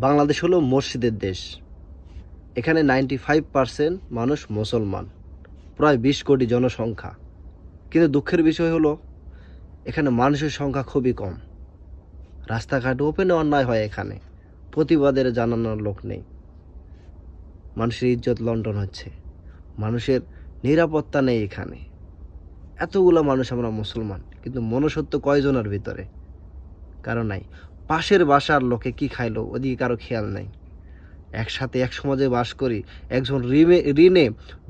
বাংলাদেশ হলো মসজিদের দেশ। এখানে 95% মানুষ মুসলমান, প্রায় 20 কোটি জনসংখ্যা। কিন্তু দুঃখের বিষয় হলো এখানে মানুষের সংখ্যা খুবই কম। রাস্তাঘাট ওপেনে অন্যায় হয়, এখানে প্রতিবাদের জানানোর লোক নেই। মানুষের ইজ্জত লণ্ঠন হচ্ছে, মানুষের নিরাপত্তা নেই। এখানে এতগুলো মানুষ আমরা মুসলমান, কিন্তু মনুষ্যত্ব কয়জনের ভিতরে? কারো নাই। পাশের বাসার লোকে কি খাইলো ওদিকে কারো খেয়াল নাই। একসাথে এক সমাজে বাস করি, একজন ঋণে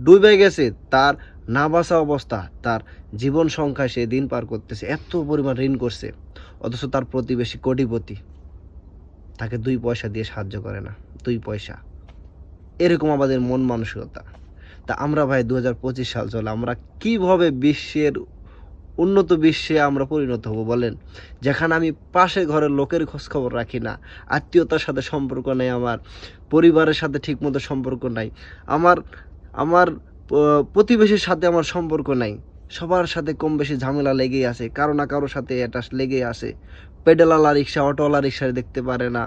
ডুবে গেছে, তার না বাঁচা অবস্থা, তার জীবন সংখ্যায় সে দিন পার করতেছে, এত পরিমাণ ঋণ করছে, অথচ তার প্রতিবেশী কোটিপতি, তাকে 2 পয়সা দিয়ে সাহায্য করে না। 2 পয়সা। এরকম আমাদের মন মানসিকতা। তা আমরা ভাই 2025 সাল চলে, আমরা কিভাবে উন্নত বিশ্বে আমরা পরিণত হব বলেন? যেখানে আমি পাশে ঘরের লোকের খোঁজখবর রাখি না, আত্মীয়তার সাথে সম্পর্ক নেই, আমার পরিবারের সাথে ঠিকমতো সম্পর্ক নাই, আমার আমার প্রতিবেশীর সাথে আমার সম্পর্ক নাই, সবার সাথে কম বেশি ঝামেলা লেগেই আছে, কারো না কারোর সাথে এটা লেগেই আছে। পেডেলওয়ালা রিক্সা, অটোওয়ালা রিক্সারে দেখতে পারে না,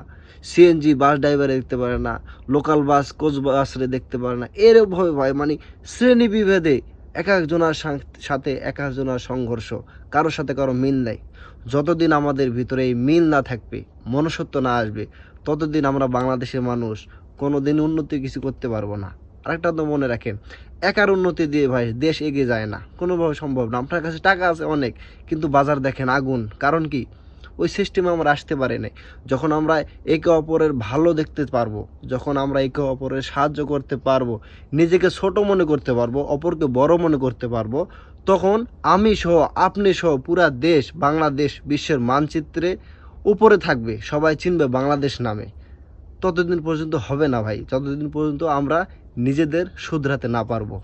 সিএনজি বাস ড্রাইভারে দেখতে পারে না, লোকাল বাস কোচ বাসরে দেখতে পারে না। এরভাবে ভাই মানে শ্রেণী বিভেদে এক একজনের সাথে এক একজনের সংঘর্ষ, কারোর সাথে কারো মিল নাই। যতদিন আমাদের ভিতরে এই মিল না থাকবে, মনুষ্যত্ব না আসবে, ততদিন আমরা বাংলাদেশের মানুষ কোনোদিন উন্নতি কিছু করতে পারবো না। আরেকটা তো মনে রাখেন, একার উন্নতি দিয়ে ভাই দেশ এগিয়ে যায় না, কোনোভাবে সম্ভব না। আপনার কাছে টাকা আছে অনেক, কিন্তু বাজার দেখেন আগুন। কারণ কি? ওই সিস্টেমে আমরা আসতে পারি নাই। যখন আমরা একে অপরের ভালো দেখতে পারবো, যখন আমরা একে অপরের সাহায্য করতে পারবো, নিজেকে ছোট মনে করতে পারবো, অপরকে বড় মনে করতে পারবো, তখন আমি সহ, আপনি সহ পুরা দেশ, বাংলাদেশ বিশ্বের মানচিত্রে উপরে থাকবে, সবাই চিনবে বাংলাদেশ নামে। ততদিন পর্যন্ত হবে না ভাই, যতদিন পর্যন্ত আমরা নিজেদের শুধরাতে না পারবো।